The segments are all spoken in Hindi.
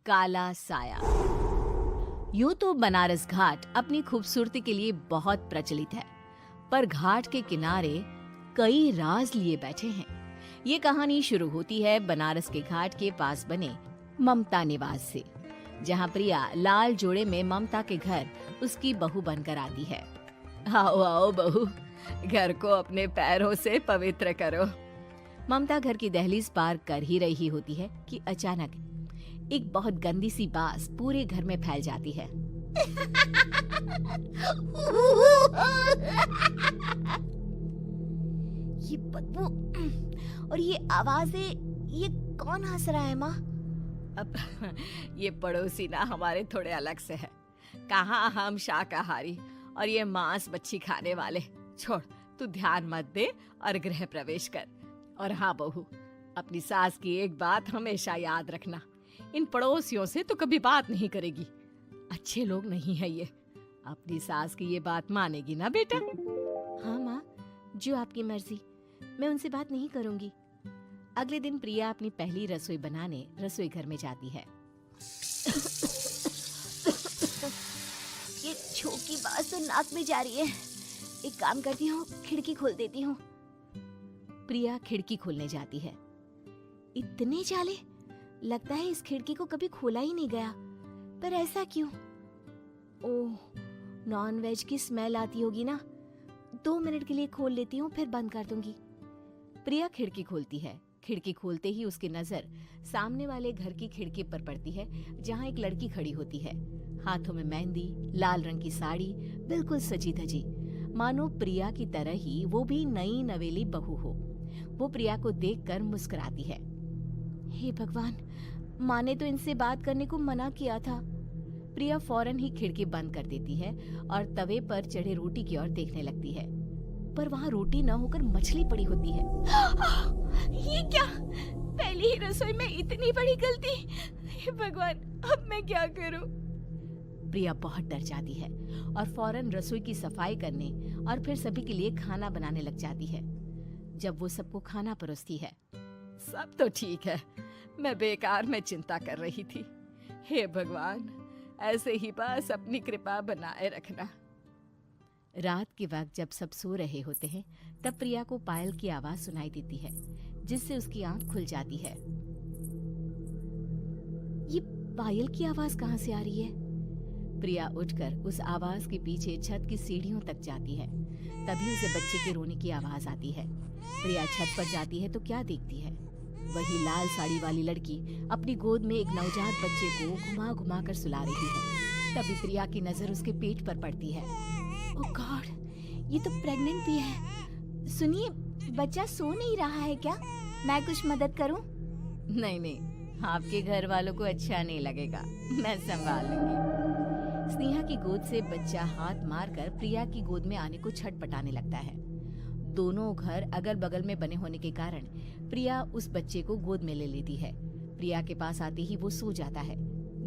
काला साया। यूं तो बनारस घाट अपनी खूबसूरती के लिए बहुत प्रचलित है, पर घाट के किनारे कई राज लिए बैठे हैं। ये कहानी शुरू होती है बनारस के घाट के पास बने ममता निवास से, जहाँ प्रिया लाल जोड़े में ममता के घर उसकी बहू बनकर आती है। आओ आओ बहू, घर को अपने पैरों से पवित्र करो। ममता घर की दहलीज पार कर ही रही होती है कि अचानक एक बहुत गंदी सी बास पूरे घर में फैल जाती है। ये बदबू और ये आवाजें, ये कौन हंस रहा है माँ? अब ये पड़ोसी ना हमारे थोड़े अलग से है। कहाँ हम शाकाहारी और ये मांस मच्छी खाने वाले। छोड़, तू ध्यान मत दे और गृह प्रवेश कर। और हाँ बहू, अपनी सास की एक बात हमेशा याद रखना, इन पड़ोसियों से तो कभी बात नहीं करेगी। अच्छे लोग नहीं है ये। अपनी सास की ये बात मानेगी ना बेटा? हाँ माँ, जो आपकी मर्जी, मैं उनसे बात नहीं करूंगी। अगले दिन प्रिया अपनी पहली रसोई बनाने रसोई घर में जाती है। ये छोकी बात तो नाक में जा रही है। एक काम करती हूँ, खिड़की खोल देती हूँ। प्रिया खिड़की खोलने जाती है। इतने जाले, लगता है इस खिड़की को कभी खोला ही नहीं गया। पर ऐसा क्यों? ओह, नॉन वेज की स्मेल आती होगी ना। 2 मिनट के लिए खोल लेती हूँ, फिर बंद कर दूंगी। प्रिया खिड़की खोलती है। खिड़की खोलते ही उसकी नजर सामने वाले घर की खिड़की पर पड़ती है, जहाँ एक लड़की खड़ी होती है। हाथों में मेहंदी, लाल रंग की साड़ी, बिल्कुल सजी धजी, मानो प्रिया की तरह ही वो भी नई नवेली बहू हो। वो प्रिया को देखकर मुस्कुराती है। हे भगवान, माँ ने तो इनसे बात करने को मना किया था। प्रिया फौरन ही खिड़की बंद कर देती है और तवे पर चढ़े रोटी की ओर देखने लगती है, पर वहाँ रोटी न होकर मछली पड़ी होती है। ये क्या? पहली ही रसोई में इतनी बड़ी गलती। हे भगवान, अब मैं क्या करूं? प्रिया बहुत डर जाती है और फौरन रसोई की सफाई करने और फिर सभी के लिए खाना बनाने लग जाती है। जब वो सबको खाना परोसती है, सब तो ठीक है, मैं बेकार में चिंता कर रही थी। हे भगवान, ऐसे ही बस अपनी कृपा बनाए रखना। रात के वक्त जब सब सो रहे होते हैं, तब प्रिया को पायल की आवाज सुनाई देती है, जिससे उसकी आंख खुल जाती है। ये पायल की आवाज कहाँ से आ रही है? प्रिया उठकर उस आवाज के पीछे छत की सीढ़ियों तक जाती है। तभी उसे बच्चे के रोने की आवाज आती है। प्रिया छत पर जाती है तो क्या देखती है? वही लाल साड़ी वाली लड़की अपनी गोद में एक नवजात बच्चे को घुमा घुमा कर सुला रही है। तभी प्रिया की नजर उसके पेट पर पड़ती है। ओह गॉड, ये तो प्रेग्नेंट भी है। सुनिए, बच्चा सो नहीं रहा है क्या? मैं कुछ मदद करूं? नहीं नहीं, आपके घर वालों को अच्छा नहीं लगेगा, मैं संभाल लूंगी। स्नेहा की गोद से बच्चा हाथ मारकर प्रिया की गोद में आने को छटपटाने लगता है। दोनों घर अगल बगल में बने होने के कारण प्रिया उस बच्चे को गोद में ले लेती है। प्रिया के पास आते ही वो सो जाता है।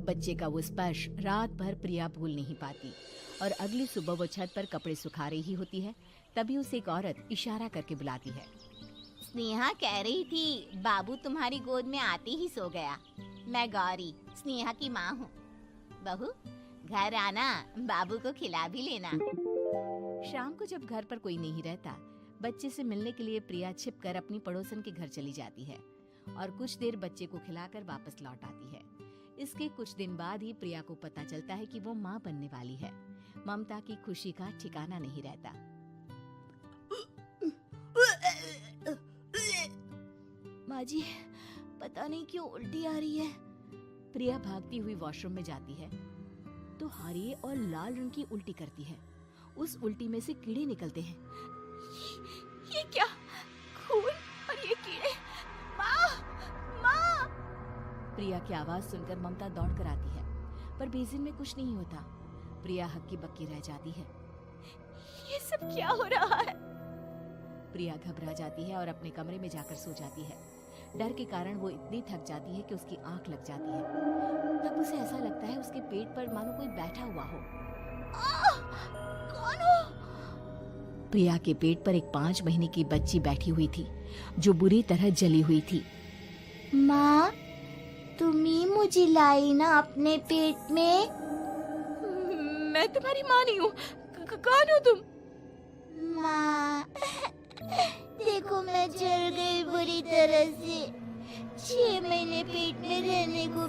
बच्चे का वो स्पर्श रात भर प्रिया भूल नहीं पाती और अगली सुबह वो छत पर कपड़े सुखा रही होती है। तभी उसे एक औरत इशारा करके बुलाती है। स्नेहा कह रही थी बाबू तुम्हारी गोद में आते ही सो गया। मैं गौरी, स्नेहा की माँ हूँ। बहू, घर आना, बाबू को खिला भी लेना। शाम को जब घर पर कोई नहीं रहता, बच्चे से मिलने के लिए प्रिया छिपकर अपनी पड़ोसन के घर चली जाती है और कुछ देर बच्चे को खिलाकर वापस लौट आती है। इसके कुछ दिन बाद ही प्रिया को पता चलता है कि वो माँ बनने वाली है। ममता की खुशी का ठिकाना नहीं रहता। माँ जी, पता नहीं क्यों उल्टी आ रही है। प्रिया भागती हुई वॉशरूम में जाती है तो हरे और लाल रंग की उल्टी करती है। उस उल्टी में से कीड़े निकलते हैं। ये क्या? खून और ये कीड़े! माँ! माँ! प्रिया की आवाज सुनकर ममता दौड़ कर आती है, पर बेसिन में कुछ नहीं होता। प्रिया हक्की बक्की रह जाती है। ये सब क्या हो रहा है? प्रिया घबरा जाती है और अपने कमरे में जाकर सो जाती है। डर के कारण वो इतनी थक जाती है कि उसकी आंख लग जाती है। तब उसे ऐसा लगता है उसके पेट पर मानो कोई बैठा हुआ हो। कौन हो? प्रिया के पेट पर एक 5 महीने की बच्ची बैठी हुई थी, जो बुरी तरह जली हुई थी। माँ, तुम ही मुझे लाई ना अपने पेट में। मैं तुम्हारी माँ नहीं हूँ। कौन हो तुम? माँ, देखो मैं जल गई बुरी तरह से। 6 महीने पेट में रहने को